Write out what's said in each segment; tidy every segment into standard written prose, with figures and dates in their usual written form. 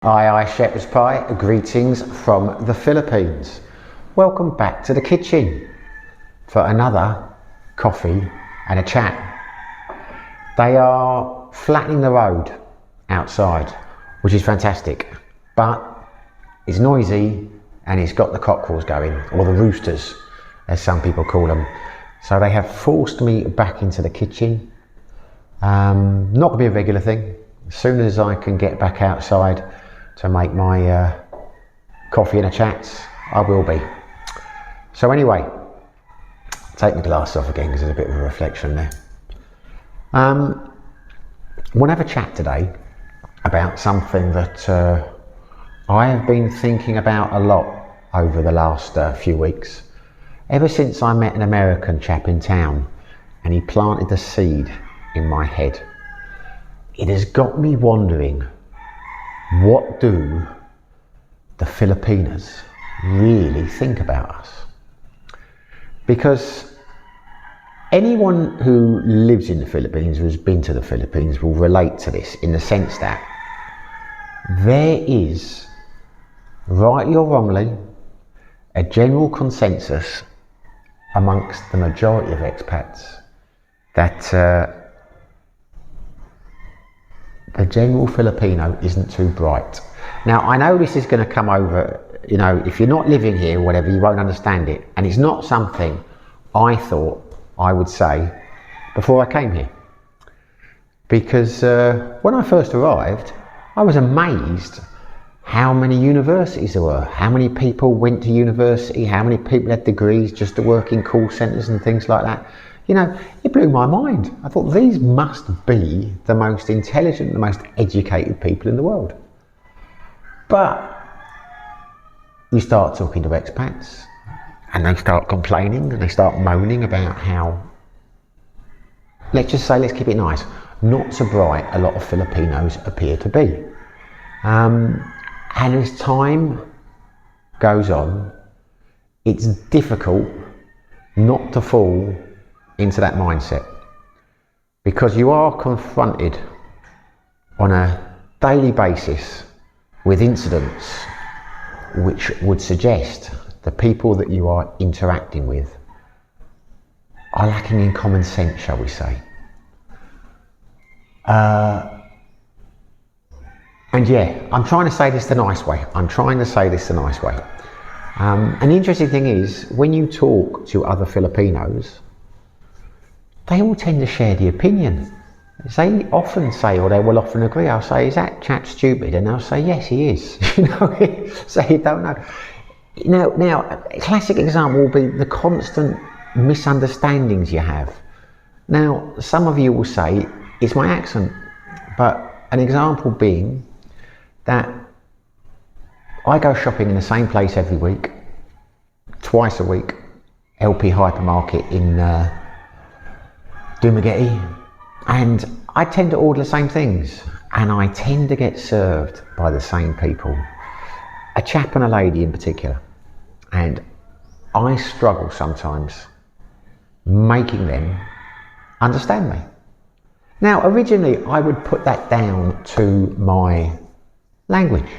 Aye, shepherd's pie, greetings from the Philippines. Welcome back to the kitchen for another coffee and a chat. They are flattening the road outside, which is fantastic, but it's noisy and it's got the cockerels going, or the roosters, as some people call them. So they have forced me back into the kitchen. Not going to be a regular thing. As soon as I can get back outside to make my coffee and a chat, I will be. So anyway, take my glasses off again because there's a bit of a reflection there. I want to have a chat today about something that I have been thinking about a lot over the last few weeks. Ever since I met an American chap in town and he planted the seed in my head, it has got me wondering, what do the Filipinos really think about us? Because anyone who lives in the Philippines, who's been to the Philippines, will relate to this in the sense that there is, rightly or wrongly, a general consensus amongst the majority of expats that the general Filipino isn't too bright. Now, I know this is going to come over, if you're not living here or whatever, you won't understand it. And it's not something I thought I would say before I came here. Because when I first arrived, I was amazed how many universities there were, how many people went to university, how many people had degrees just to work in call centres and things like that. It blew my mind. I thought these must be the most intelligent, the most educated people in the world. But you start talking to expats and they start complaining and they start moaning about how, let's keep it nice, not so bright a lot of Filipinos appear to be. And as time goes on, it's difficult not to fall into that mindset, because you are confronted on a daily basis with incidents which would suggest the people that you are interacting with are lacking in common sense, shall we say. And yeah, I'm trying to say this the nice way. And the interesting thing is, when you talk to other Filipinos, they all tend to share the opinion. They often say, or they will often agree, I'll say, is that chap stupid? And they'll say, yes, he is. So you don't know. Now, a classic example will be the constant misunderstandings you have. Now, some of you will say, it's my accent. But an example being that I go shopping in the same place every week, twice a week, LP hypermarket in Dumaguete, and I tend to order the same things and I tend to get served by the same people, a chap and a lady in particular, and I struggle sometimes making them understand me. Now, originally I would put that down to my language,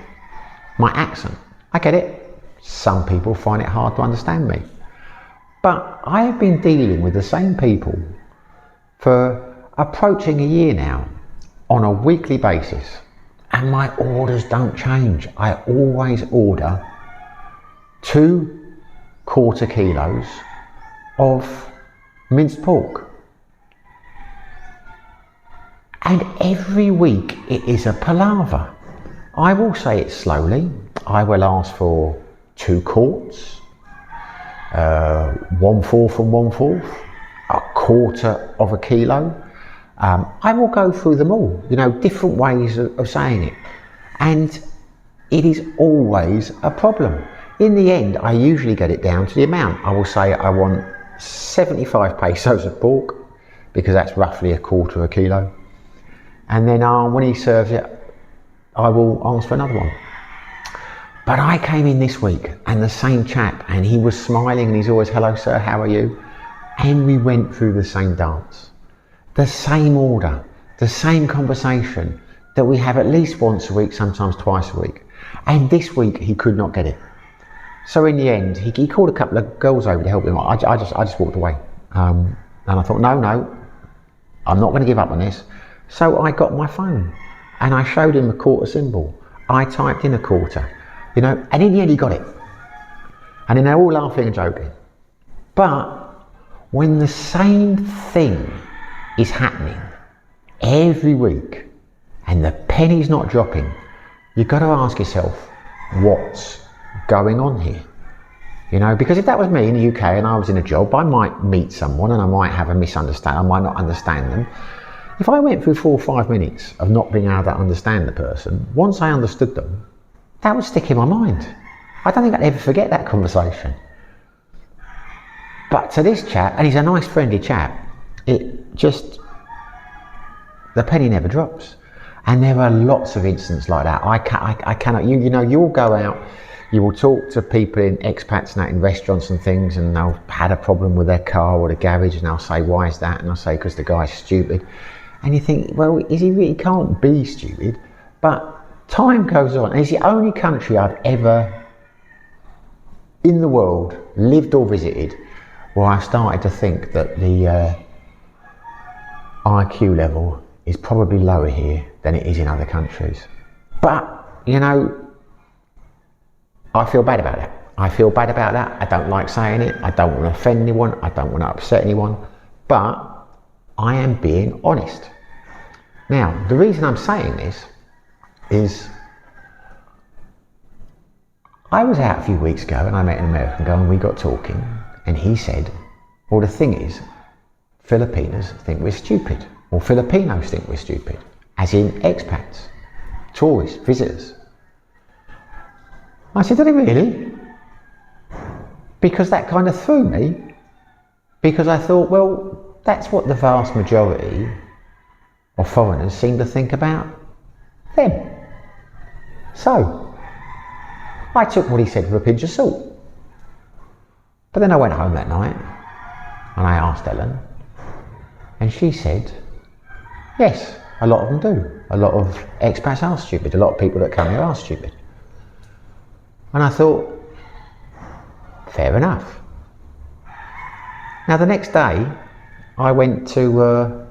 my accent. I get it, some people find it hard to understand me, but I have been dealing with the same people for approaching a year now on a weekly basis, and my orders don't change. I always order 2 quarter kilos of minced pork, and every week it is a palaver. I will say it slowly. I will ask for 2 quarts, 1/4 and 1/4, a quarter of a kilo. I will go through them all, different ways of saying it. And it is always a problem. In the end, I usually get it down to the amount. I will say I want 75 pesos of pork, because that's roughly a quarter of a kilo. And then when he serves it, I will ask for another one. But I came in this week and the same chap, and he was smiling and he's always, hello sir, how are you? And we went through the same dance, the same order, the same conversation, that we have at least once a week, sometimes twice a week. And this week he could not get it. So in the end, he called a couple of girls over to help him. I just walked away. And I thought, no, I'm not going to give up on this. So I got my phone and I showed him the quarter symbol. I typed in a quarter, you know, and in the end he got it. And then they're all laughing and joking. But when the same thing is happening every week and the penny's not dropping, you've got to ask yourself, what's going on here? You know, because if that was me in the UK and I was in a job, I might meet someone and I might have a misunderstanding, I might not understand them. If I went through 4 or 5 minutes of not being able to understand the person, once I understood them, that would stick in my mind. I don't think I'd ever forget that conversation. But to this chap, and he's a nice friendly chap, it just, the penny never drops. And there are lots of incidents like that. I cannot, you know, you'll go out, you will talk to people in expats and that in restaurants and things, and they'll had a problem with their car or the garage, and they'll say, why is that? And I'll say, because the guy's stupid. And you think, well, is he really? He can't be stupid. But time goes on, and it's the only country I've ever in the world lived or visited where I started to think that the IQ level is probably lower here than it is in other countries. But, you know, I feel bad about that. I feel bad about that. I don't like saying it. I don't want to offend anyone. I don't want to upset anyone. But I am being honest. Now, the reason I'm saying this is I was out a few weeks ago and I met an American guy and we got talking, and he said, well, the thing is, Filipinos think we're stupid, or Filipinos think we're stupid, as in expats, tourists, visitors. I said, did he really? Because that kind of threw me, because I thought, well, that's what the vast majority of foreigners seem to think about them. So, I took what he said with a pinch of salt. But then I went home that night and I asked Ellen, and she said, yes, a lot of them do. A lot of expats are stupid. A lot of people that come here are stupid. And I thought, fair enough. Now the next day, I went to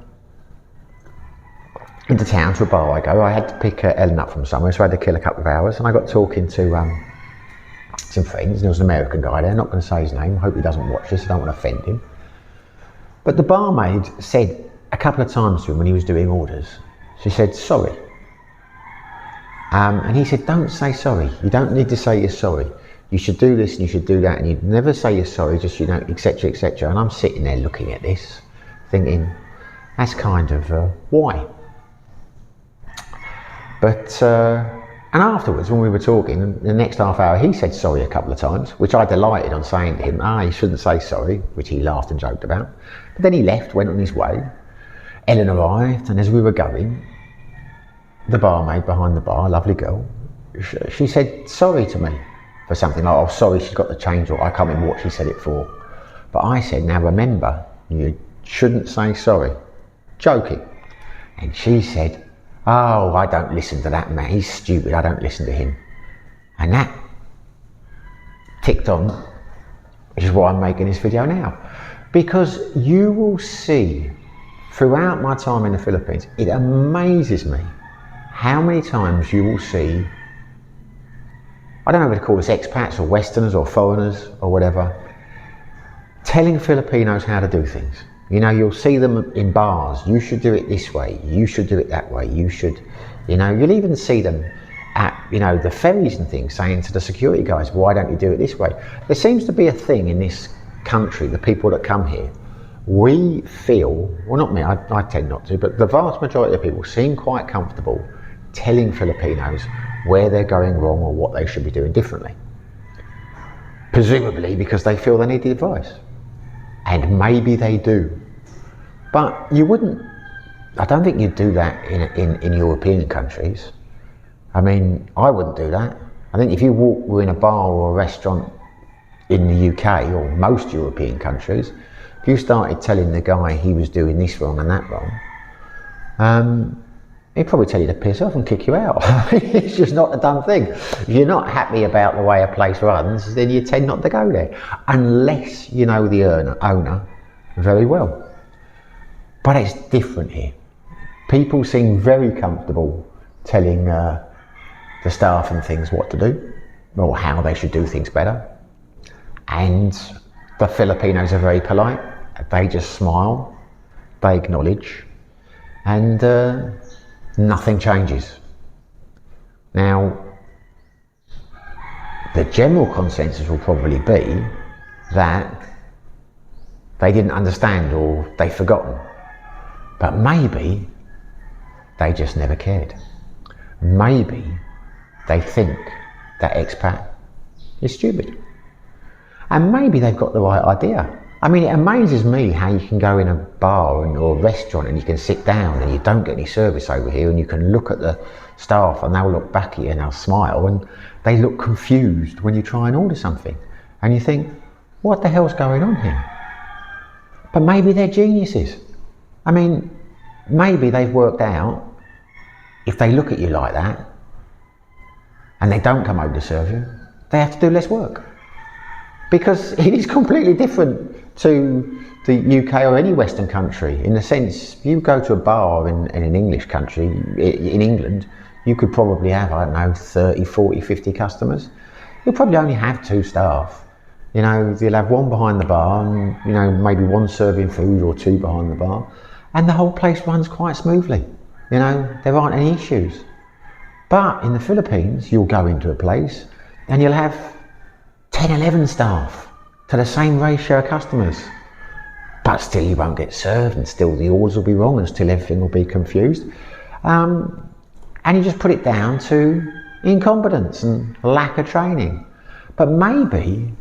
into town to a bar I go. I had to pick Ellen up from somewhere, so I had to kill a couple of hours, and I got talking to some friends. There was an American guy there, not going to say his name. I hope he doesn't watch this, I don't want to offend him. But the barmaid said a couple of times to him when he was doing orders, she said, sorry. And he said, don't say sorry. You don't need to say you're sorry. You should do this and you should do that, and you never say you're sorry, just, you know, etc, etc. And I'm sitting there looking at this, thinking, that's kind of why. But, and afterwards when we were talking, the next half hour, he said sorry a couple of times, which I delighted on saying to him, you shouldn't say sorry, which he laughed and joked about. But then he left, went on his way. Ellen arrived, and as we were going, the barmaid behind the bar, lovely girl, she said sorry to me for something like, oh, sorry, she's got the change, or I can't remember what she said it for. But I said, now remember, you shouldn't say sorry. Joking. And she said, oh, I don't listen to that man, he's stupid, I don't listen to him. And that ticked on, which is why I'm making this video now. Because you will see, throughout my time in the Philippines, it amazes me how many times you will see, I don't know whether to call this expats or Westerners or foreigners or whatever, telling Filipinos how to do things. You know, you'll see them in bars, you should do it this way, you should do it that way, you should, you know, you'll even see them at, you know, the ferries and things saying to the security guys, why don't you do it this way? There seems to be a thing in this country, the people that come here, we feel, well not me, I tend not to, but the vast majority of people seem quite comfortable telling Filipinos where they're going wrong or what they should be doing differently. Presumably because they feel they need the advice. And maybe they do. But you wouldn't, I don't think you'd do that in European countries. I mean, I wouldn't do that. I think if you were in a bar or a restaurant in the UK or most European countries, if you started telling the guy he was doing this wrong and that wrong, he'd probably tell you to piss off and kick you out. It's just not a done thing. If you're not happy about the way a place runs, then you tend not to go there, unless you know the owner very well. But it's different here. People seem very comfortable telling the staff and things what to do, or how they should do things better. And the Filipinos are very polite. They just smile, they acknowledge, and nothing changes. Now, the general consensus will probably be that they didn't understand or they've forgotten. But maybe they just never cared. Maybe they think that expat is stupid. And maybe they've got the right idea. I mean, it amazes me how you can go in a bar or a restaurant and you can sit down and you don't get any service over here, and you can look at the staff and they'll look back at you and they'll smile and they look confused when you try and order something. And you think, what the hell's going on here? But maybe they're geniuses. I mean, maybe they've worked out, if they look at you like that and they don't come over to serve you, they have to do less work. Because it is completely different to the UK or any Western country, in the sense, you go to a bar in an English country, in England, you could probably have, I don't know, 30, 40, 50 customers. You'll probably only have 2 staff. You know, you'll have 1 behind the bar and, you know, maybe 1 serving food or 2 behind the bar. And the whole place runs quite smoothly. You know, there aren't any issues. But in the Philippines, you'll go into a place and you'll have 10, 11 staff to the same ratio of customers. But still you won't get served, and still the orders will be wrong, and still everything will be confused. And you just put it down to incompetence and lack of training. But maybe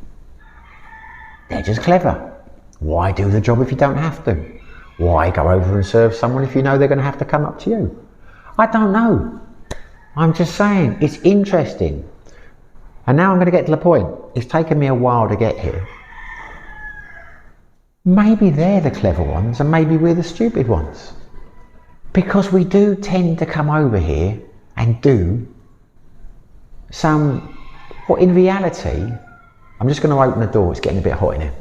they're just clever. Why do the job if you don't have to? Why go over and serve someone if you know they're going to have to come up to you? I don't know. I'm just saying, it's interesting. And now I'm going to get to the point. It's taken me a while to get here. Maybe they're the clever ones and maybe we're the stupid ones. Because we do tend to come over here and do some, well, in reality, I'm just going to open the door, it's getting a bit hot in here.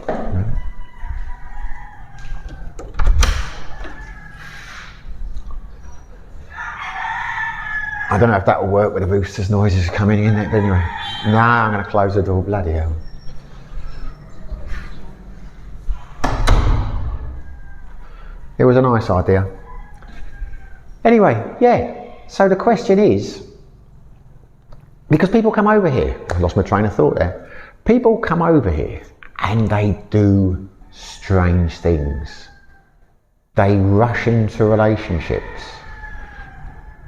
I don't know if that will work with the rooster's noises coming in there, but anyway. Nah, I'm going to close the door, bloody hell. It was a nice idea. Anyway, yeah, so the question is, because people come over here, I lost my train of thought there. People come over here and they do strange things. They rush into relationships.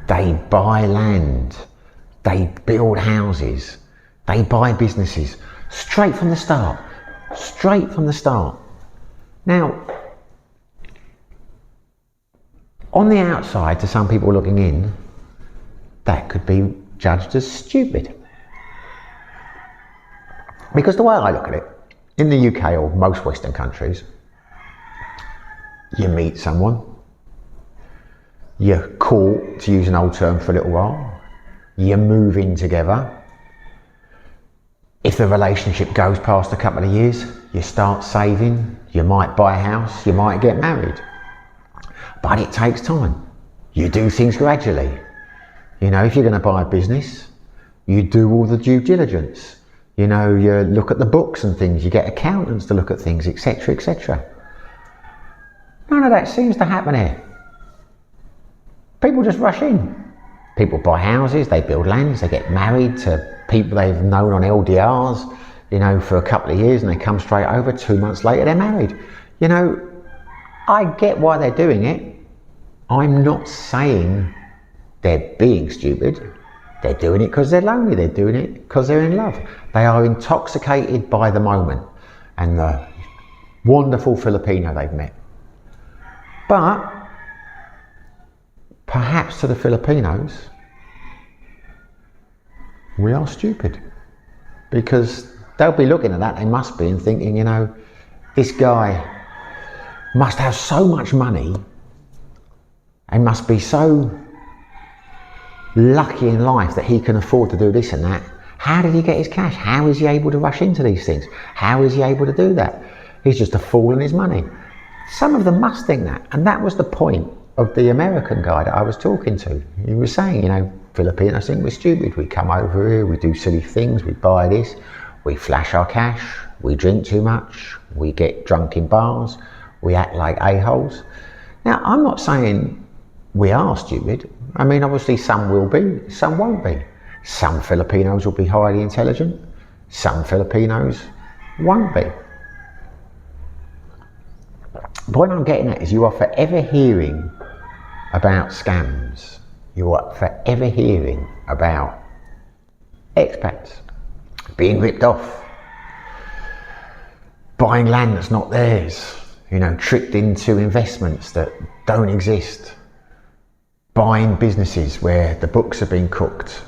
They buy land. They build houses. They buy businesses. Straight from the start. Straight from the start. Now, on the outside, to some people looking in, that could be judged as stupid. Because the way I look at it, in the UK or most Western countries, you meet someone, you're court, to use an old term, for a little while, you move in together. If the relationship goes past a couple of years, you start saving, you might buy a house, you might get married. But it takes time. You do things gradually. You know, if you're going to buy a business, you do all the due diligence. You know, you look at the books and things, you get accountants to look at things, etc., etc. None of that seems to happen here. People just rush in. People buy houses, they build lands, they get married to people they've known on LDRs, you know, for a couple of years, and they come straight over. 2 months later, they're married. You know, I get why they're doing it. I'm not saying they're being stupid. They're doing it because they're lonely. They're doing it because they're in love. They are intoxicated by the moment and the wonderful Filipino they've met. But perhaps to the Filipinos, we are stupid, because they'll be looking at that, they must be, and thinking, you know, this guy must have so much money and must be so lucky in life that he can afford to do this and that. How did he get his cash? How is he able to rush into these things? How is he able to do that? He's just a fool in his money. Some of them must think that, and that was the point of the American guy that I was talking to. He was saying, you know, Filipinos think we're stupid. We come over here, we do silly things, we buy this, we flash our cash, we drink too much, we get drunk in bars, we act like a-holes. Now, I'm not saying we are stupid. I mean, obviously some will be, some won't be. Some Filipinos will be highly intelligent, some Filipinos won't be. The point I'm getting at is you are forever hearing about scams. You are forever hearing about expats being ripped off, buying land that's not theirs, you know, tricked into investments that don't exist, buying businesses where the books have been cooked.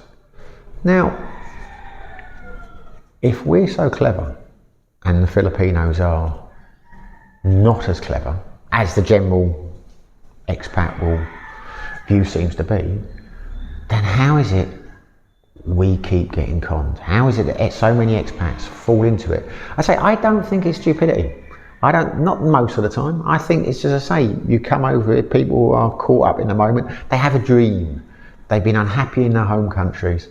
Now, if we're so clever and the Filipinos are not as clever as the general expat view seems to be, then how is it we keep getting conned? How is it that so many expats fall into it? I don't think it's stupidity. Not most of the time. I think it's just, you come over here, people are caught up in the moment, they have a dream. They've been unhappy in their home countries.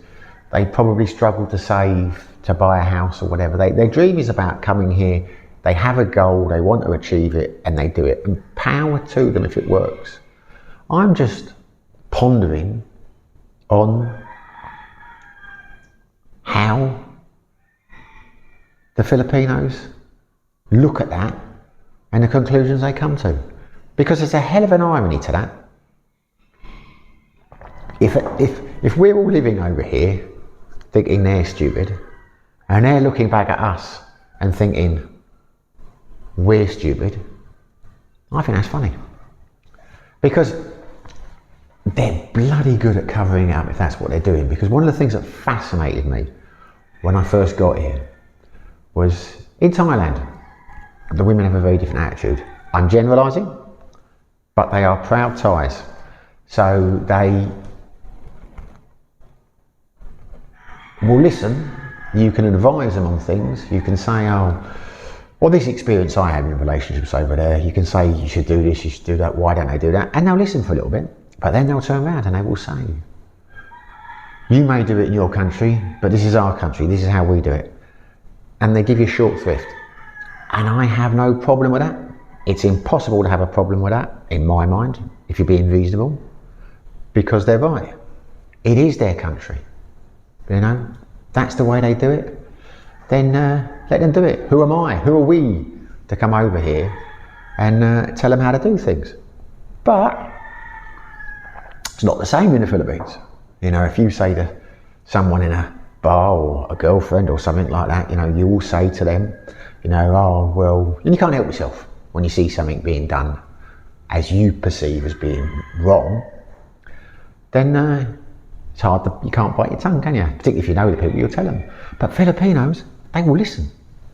They probably struggle to save to buy a house or whatever. Their dream is about coming here. They have a goal, they want to achieve it, and they do it. And power to them if it works. I'm just pondering on how the Filipinos look at that and the conclusions they come to. Because there's a hell of an irony to that. If we're all living over here thinking they're stupid, and they're looking back at us and thinking we're stupid, I think that's funny. Because they're bloody good at covering it up if that's what they're doing. Because one of the things that fascinated me when I first got here was in Thailand, the women have a very different attitude. I'm generalising, but they are proud Thais. So they will listen, you can advise them on things, you can say, well, this experience I had in relationships over there, you can say you should do this, you should do that, why don't they do that? And they'll listen for a little bit, but then they'll turn around and they will say, you may do it in your country, but this is our country, this is how we do it. And they give you short thrift. And I have no problem with that. It's impossible to have a problem with that, in my mind, if you're being reasonable, because they're right. It is their country. You know, that's the way they do it. Then let them do it. Who am I? Who are we to come over here and tell them how to do things? But it's not the same in the Philippines. You know, if you say to someone in a bar or a girlfriend or something like that, you know, you will say to them, you know, oh, well, and you can't help yourself when you see something being done as you perceive as being wrong, then it's hard to, you can't bite your tongue, can you? Particularly if you know the people, you'll tell them. But Filipinos, they will listen.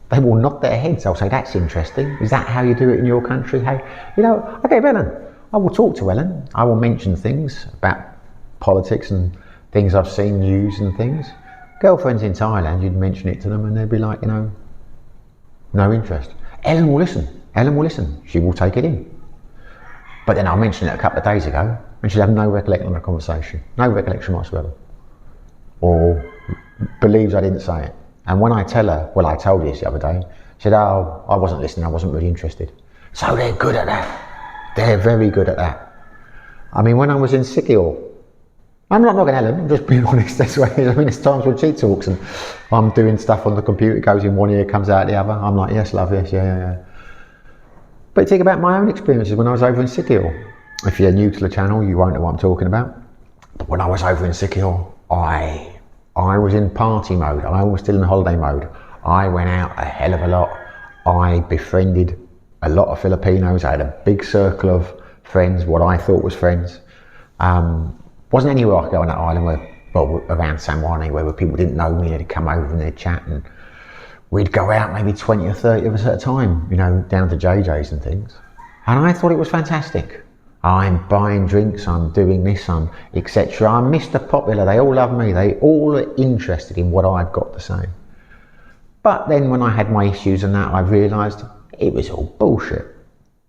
They will nod their heads. They'll say, that's interesting. Is that how you do it in your country? Hey, you know, okay, Ellen, I will talk to Ellen. I will mention things about politics and things I've seen, news and things. Girlfriends in Thailand, you'd mention it to them and they'd be like, you know, no interest. Ellen will listen. Ellen will listen. She will take it in. But then I'll mention it a couple of days ago and she'll have no recollection of the conversation. No recollection whatsoever. Or believes I didn't say it. And when I tell her, well, I told you this the other day, she said, oh, I wasn't listening, I wasn't really interested. So they're good at that. They're very good at that. I mean, when I was in Sikihor, I'm not knocking Ellen, I'm just being honest, that's what it is. I mean, there's times when she talks and I'm doing stuff on the computer, it goes in one ear, comes out the other. I'm like, yes, love, yes, yeah. But think about my own experiences when I was over in Sikihor. If you're new to the channel, you won't know what I'm talking about. But when I was over in Sikihor, I was in party mode. I was still in holiday mode. I went out a hell of a lot. I befriended a lot of Filipinos. I had a big circle of friends, what I thought was friends. Wasn't anywhere I could go on that island where, well, around San Juan anywhere, where people didn't know me, they'd come over and they'd chat and we'd go out maybe 20 or 30 of us at a time, you know, down to JJ's and things. And I thought it was fantastic. I'm buying drinks, I'm doing this, I'm etc. I'm Mr. Popular, they all love me, they all are interested in what I've got to say. But then when I had my issues and that, I realised it was all bullshit.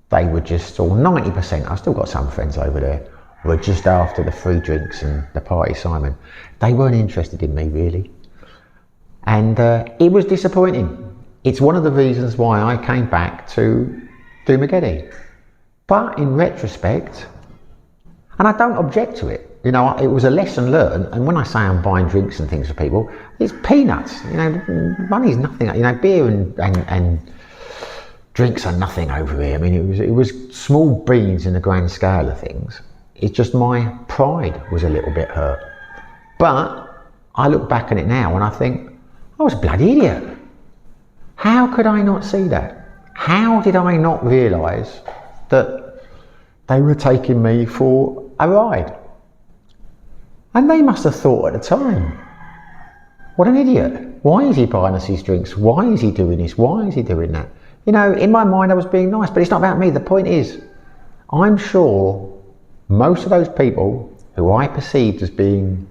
They were just all 90%, I've still got some friends over there, were just after the free drinks and the party Simon. They weren't interested in me really. And it was disappointing. It's one of the reasons why I came back to do Maggedi. But in retrospect, and I don't object to it, you know, it was a lesson learned. And when I say I'm buying drinks and things for people, it's peanuts. You know, money's nothing. You know, beer and drinks are nothing over here. I mean, it was small beans in the grand scale of things. It's just my pride was a little bit hurt. But I look back at it now and I think, I was a bloody idiot. How could I not see that? How did I not realise that they were taking me for a ride? And they must have thought at the time, what an idiot. Why is he buying us these drinks? Why is he doing this? Why is he doing that? You know, in my mind I was being nice, but it's not about me. The point is, I'm sure most of those people who I perceived as being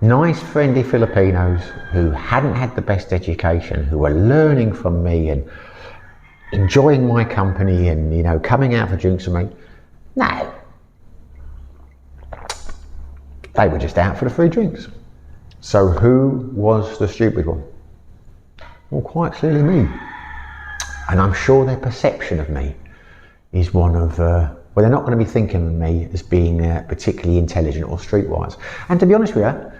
nice, friendly Filipinos who hadn't had the best education, who were learning from me and enjoying my company and, you know, coming out for drinks with me, no. They were just out for the free drinks. So who was the stupid one? Well, quite clearly me. And I'm sure their perception of me is one of, well, they're not going to be thinking of me as being particularly intelligent or streetwise. And to be honest with you,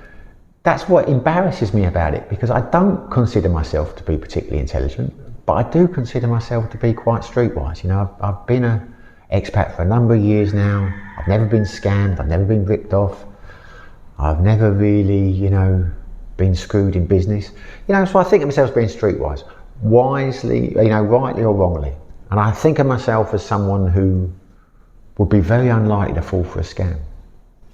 that's what embarrasses me about it, because I don't consider myself to be particularly intelligent, but I do consider myself to be quite streetwise. You know, I've been an expat for a number of years now. I've never been scammed. I've never been ripped off. I've never really, you know, been screwed in business. You know, so I think of myself as being streetwise, wisely, you know, rightly or wrongly. And I think of myself as someone who would be very unlikely to fall for a scam.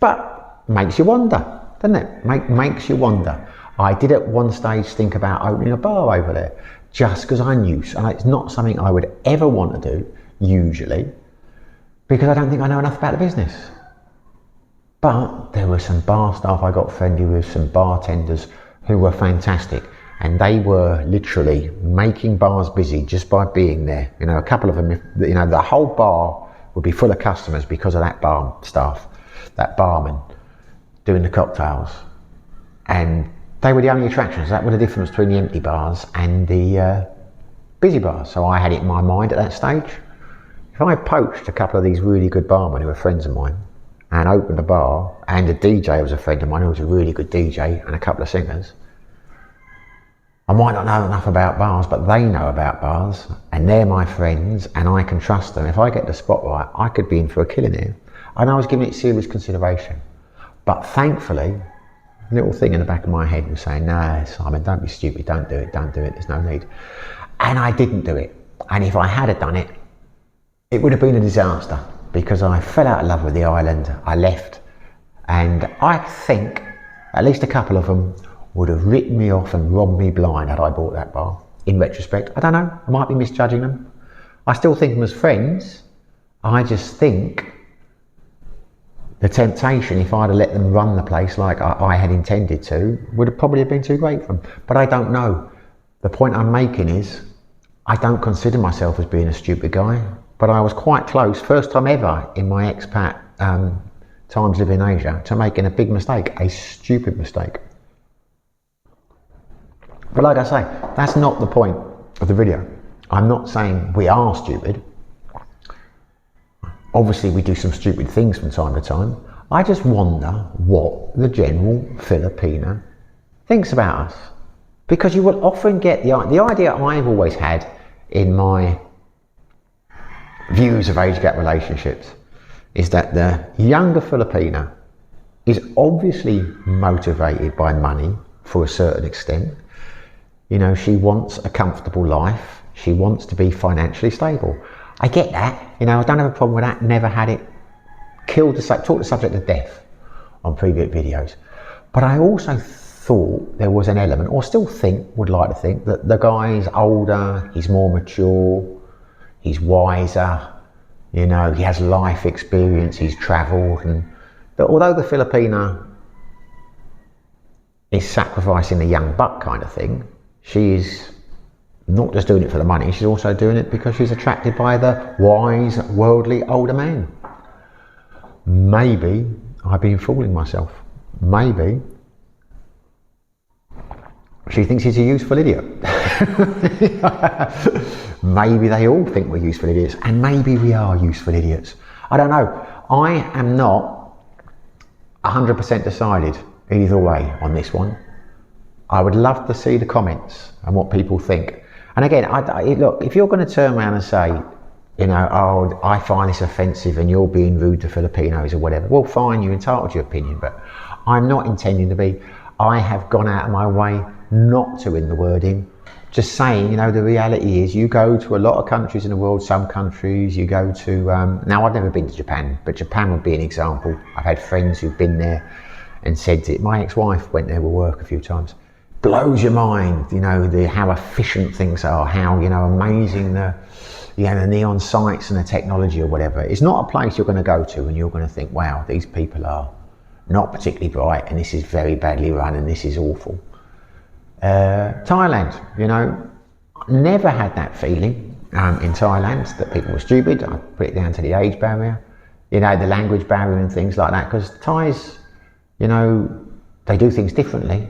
But makes you wonder, doesn't it? Makes you wonder. I did at one stage think about opening a bar over there, just because I knew, and it's not something I would ever want to do, usually, because I don't think I know enough about the business. But there were some bar staff I got friendly with, some bartenders who were fantastic, and they were literally making bars busy just by being there. You know, a couple of them, you know, the whole bar would be full of customers because of that bar staff, that barman doing the cocktails. And they were the only attractions. That was the difference between the empty bars and the busy bars. So I had it in my mind at that stage, if I poached a couple of these really good barmen who were friends of mine and opened a bar, and the DJ was a friend of mine who was a really good DJ, and a couple of singers, I might not know enough about bars, but they know about bars and they're my friends and I can trust them. If I get the spot right, I could be in for a killing here. And I was giving it serious consideration. But thankfully, a little thing in the back of my head was saying, no, Simon, don't be stupid, don't do it, there's no need. And I didn't do it. And if I had done it, it would have been a disaster, because I fell out of love with the island, I left, and I think at least a couple of them would have written me off and robbed me blind had I bought that bar. In retrospect, I don't know, I might be misjudging them. I still think of them as friends. I just think the temptation, if I'd have let them run the place like I had intended to, would have probably been too great for them. But I don't know. The point I'm making is, I don't consider myself as being a stupid guy, but I was quite close, first time ever in my expat times living in Asia, to making a big mistake, a stupid mistake. But like I say, that's not the point of the video. I'm not saying we are stupid. Obviously we do some stupid things from time to time. I just wonder what the general Filipino thinks about us. Because you will often get the idea I've always had in my views of age gap relationships is that the younger Filipina is obviously motivated by money for a certain extent. You know, she wants a comfortable life. She wants to be financially stable. I get that. You know, I don't have a problem with that. Never had it. Talked the subject to death on previous videos. But I also thought there was an element, or still would like to think, that the guy's older, he's more mature, he's wiser, You know, he has life experience, he's travelled, and but although the Filipina is sacrificing the young buck kind of thing, she is not just doing it for the money, she's also doing it because she's attracted by the wise, worldly older man. Maybe I've been fooling myself. Maybe she thinks he's a useful idiot. Maybe they all think we're useful idiots, and maybe we are useful idiots. I don't know. I am not 100% decided either way on this one. I would love to see the comments and what people think. And again, look, if you're going to turn around and say, you know, oh, I find this offensive and you're being rude to Filipinos or whatever, well, fine, you're entitled to your opinion, but I'm not intending to be. I have gone out of my way not to in the wording. Just saying, you know, the reality is you go to a lot of countries in the world, some countries you go to, now I've never been to Japan, but Japan would be an example. I've had friends who've been there and said it. My ex-wife went there with work a few times. Blows your mind, you know, how efficient things are, how, you know, amazing the neon sights and the technology or whatever. It's not a place you're going to go to and you're going to think, wow, these people are not particularly bright and this is very badly run and this is awful. Thailand, you know, never had that feeling in Thailand that people were stupid. I put it down to the age barrier, you know, the language barrier and things like that, because Thais, you know, they do things differently,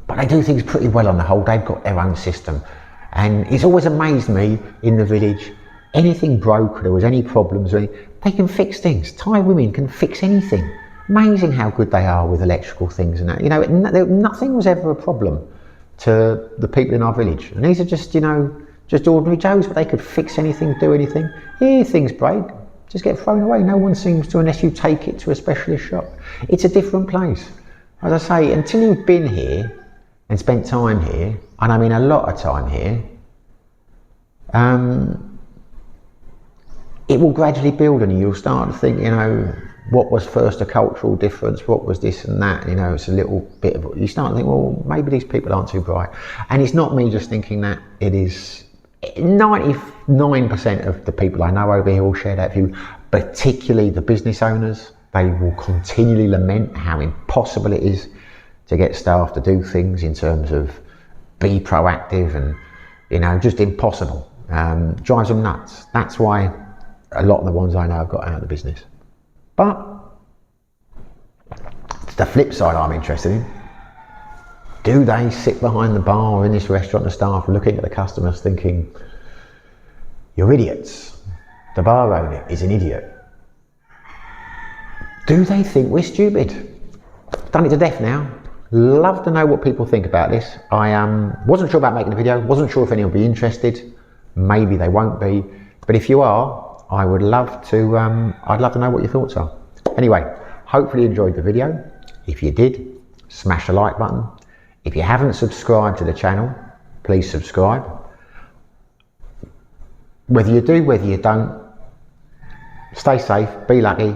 but they do things pretty well on the whole. They've got their own system. And it's always amazed me in the village, anything broke, or there was any problems, they can fix things. Thai women can fix anything. Amazing how good they are with electrical things and that. You know, nothing was ever a problem to the people in our village. And these are just, you know, just ordinary Joes, but they could fix anything, do anything. Here things break, just get thrown away. No one seems to, unless you take it to a specialist shop. It's a different place. As I say, until you've been here and spent time here, and I mean a lot of time here, it will gradually build on you. You'll start to think, you know, what was first a cultural difference, what was this and that, you know, it's a little bit of, you start to think, well, maybe these people aren't too bright. And it's not me just thinking that, it is 99% of the people I know over here will share that view, particularly the business owners. They will continually lament how impossible it is to get staff to do things in terms of be proactive and, you know, just impossible. Drives them nuts. That's why a lot of the ones I know have got out of the business. But it's the flip side I'm interested in. Do they sit behind the bar or in this restaurant, the staff looking at the customers thinking, you're idiots. The bar owner is an idiot. Do they think we're stupid? Done it to death now. Love to know what people think about this. I wasn't sure about making a video, wasn't sure if anyone will be interested. Maybe they won't be. But if you are, I would love to, I'd love to know what your thoughts are. Anyway, hopefully you enjoyed the video. If you did, smash the like button. If you haven't subscribed to the channel, please subscribe. Whether you do, whether you don't, stay safe, be lucky,